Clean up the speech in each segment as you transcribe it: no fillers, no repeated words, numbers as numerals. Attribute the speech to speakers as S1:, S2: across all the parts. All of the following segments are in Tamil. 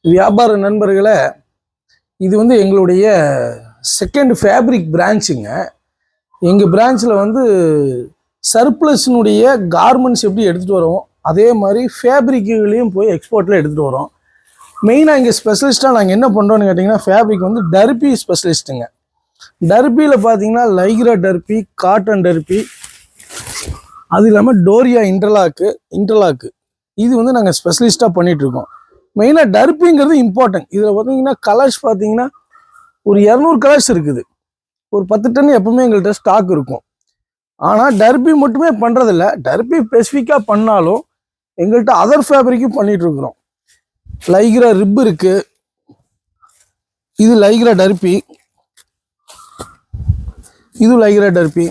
S1: வியாபார நண்பர்களே, இது வந்து எங்களுடைய செகண்ட் ஃபேப்ரிக் பிரான்ச்சுங்க. எங்கள் பிரான்ச்சில் வந்து சர்ப்ளஸ்னுடைய கார்மெண்ட்ஸ் எப்படி எடுத்துகிட்டு வரோம், அதே மாதிரி ஃபேப்ரிக்குகளையும் போய் எக்ஸ்போர்ட்டில் எடுத்துகிட்டு வரோம். மெயினாக இங்கே ஸ்பெஷலிஸ்ட்டாக நாங்கள் என்ன பண்ணுறோன்னு கேட்டிங்கன்னா, ஃபேப்ரிக் வந்து டர்பி ஸ்பெஷலிஸ்ட்டுங்க. டர்பியில் பார்த்தீங்கன்னா லைக்ரா டர்பி, காட்டன் டர்பி, அது இல்லாமல் டோரியா இன்டர்லாக்கு இது வந்து நாங்கள் ஸ்பெஷலிஸ்ட்டாக பண்ணிகிட்ருக்கோம். மெயினாக டர்பிங்கிறது இம்பார்ட்டன்ட். இதில் பார்த்தீங்கன்னா கலர்ஸ் பார்த்தீங்கன்னா ஒரு 200 கலர்ஸ் இருக்குது. ஒரு 10 டன் எப்பவுமே எங்கள்கிட்ட ஸ்டாக் இருக்கும். ஆனால் டர்பி மட்டுமே பண்ணுறதில்ல, டர்பி ஸ்பெசிஃபிக்காக பண்ணாலும் எங்கள்கிட்ட அதர் ஃபேப்ரிக்கும் பண்ணிகிட்ருக்குறோம். லைக்ரா ரிப் இருக்குது, இது லைக்ரா டர்பி, இது லைக்ரா டர்பி,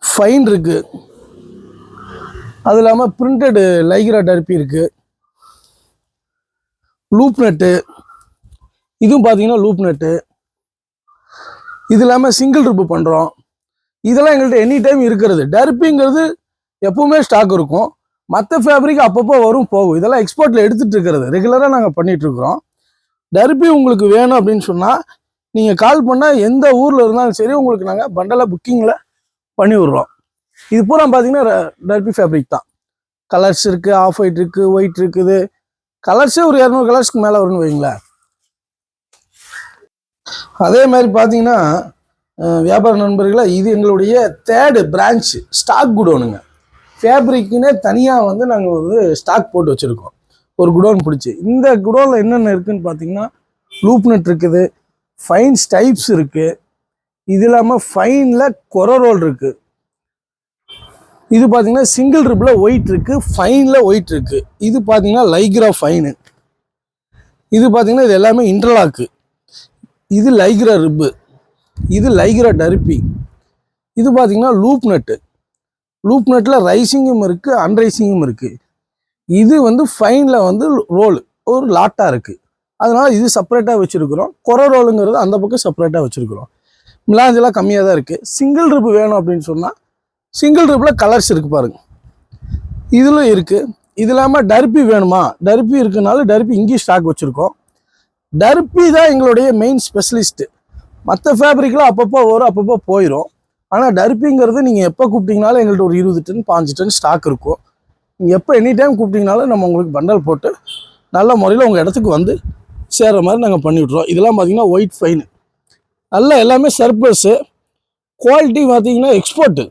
S1: ஃபைன் இருக்குது, அது இல்லாமல் பிரிண்டடு லைக்ரா டர்பி இருக்குது, லூப் நட்டு, இதுவும் பார்த்தீங்கன்னா லூப் நட்டு, இது இல்லாமல் சிங்கிள் ரிப்பு பண்ணுறோம். இதெல்லாம் எங்கள்கிட்ட எனி டைம் இருக்கிறது. டர்பிங்கிறது எப்பவுமே ஸ்டாக் இருக்கும். மற்ற ஃபேப்ரிக் அப்பப்போ வரும் போகும். இதெல்லாம் எக்ஸ்போர்ட்டில் எடுத்துகிட்டு இருக்கிறது, ரெகுலராக நாங்கள் பண்ணிகிட்ருக்குறோம். டர்பி உங்களுக்கு வேணும் அப்படின்னு சொன்னால் நீங்கள் கால் பண்ணால் எந்த ஊரில் இருந்தாலும் சரி உங்களுக்கு நாங்கள் பண்டலாக புக்கிங்கில் பண்ணி விடுறோம். இது பூரா பார்த்தீங்கன்னா டர்பி ஃபேப்ரிக் தான். கலர்ஸ் இருக்குது, ஆஃப் ஒயிட் இருக்குது, ஒயிட் இருக்குது. கலர்ஸே ஒரு 200 கலர்ஸ்க்கு மேலே வரும்னு வைங்களேன். அதே மாதிரி பார்த்தீங்கன்னா வியாபார நண்பர்களே, இது எங்களுடைய தேர்டு பிரான்ச்சு ஸ்டாக் குடோனுங்க. ஃபேப்ரிக்குன்னே தனியாக வந்து நாங்கள் வந்து ஸ்டாக் போட்டு வச்சுருக்கோம், ஒரு குடோன் பிடிச்சி. இந்த குடோனில் என்னென்ன இருக்குதுன்னு பார்த்தீங்கன்னா லூப் நட் இருக்குது, ஃபைன் ஸ்டைப்ஸ் இருக்குது, இது இல்லாமல் ஃபைனில் கொரோரோல் இருக்குது, இது பார்த்தீங்கன்னா சிங்கிள் ரிப்பில் ஒயிட் இருக்குது, ஃபைனில் ஒயிட் இருக்குது, இது பார்த்தீங்கன்னா லைக்ரா ஃபைனு, இது பார்த்தீங்கன்னா இது எல்லாமே இன்டர்லாக்கு, இது லைக்ரா ரிப்பு, இது லைக்ரா டர்பி, இது பார்த்தீங்கன்னா லூப் நட்டு. லூப் நட்டில் ரைசிங்கும் இருக்குது, அன்ரைசிங்கும் இருக்குது. இது வந்து ஃபைனில் வந்து ரோல் ஒரு லாட்டாக இருக்குது, அதனால் இது செப்பரேட்டாக வச்சுருக்குறோம். கொரோ ரோலுங்கிறது அந்த பக்கம் செப்பரேட்டாக வச்சுருக்குறோம். மிலாஞ்செல்லாம் கம்மியாக தான் இருக்குது. சிங்கிள் ரிப்பு வேணும் அப்படின்னு சொன்னால் சிங்கிள் ரிப்பில் கலர்ஸ் இருக்குது பாருங்கள், இதில் இருக்குது. இது இல்லாமல் டர்பி வேணுமா, டர்பி இருக்குனால டர்பி இங்கேயும் ஸ்டாக் வச்சுருக்கோம். டர்பி தான் எங்களுடைய மெயின் ஸ்பெஷலிஸ்ட்டு. மற்ற ஃபேப்ரிக்லாம் அப்பப்போ வரும், அப்பப்போ போயிடும். ஆனால் டர்பிங்கிறது நீங்கள் எப்போ கூப்பிட்டீங்கனாலும் எங்கள்கிட்ட ஒரு 20 டன் 5 டன் ஸ்டாக் இருக்கும். நீங்கள் எப்போ எனி டைம் கூப்பிட்டீங்கனாலும் நம்ம உங்களுக்கு பண்டல் போட்டு நல்ல முறையில் உங்கள் இடத்துக்கு வந்து சேர்கிற மாதிரி நாங்கள் பண்ணிவிட்ருவோம். இதெல்லாம் பார்த்தீங்கன்னா ஒயிட் ஃபைனு, நல்லா எல்லாமே சர்ப்ளஸ்ஸு, குவாலிட்டி பார்த்தீங்கன்னா எக்ஸ்போர்ட்டு.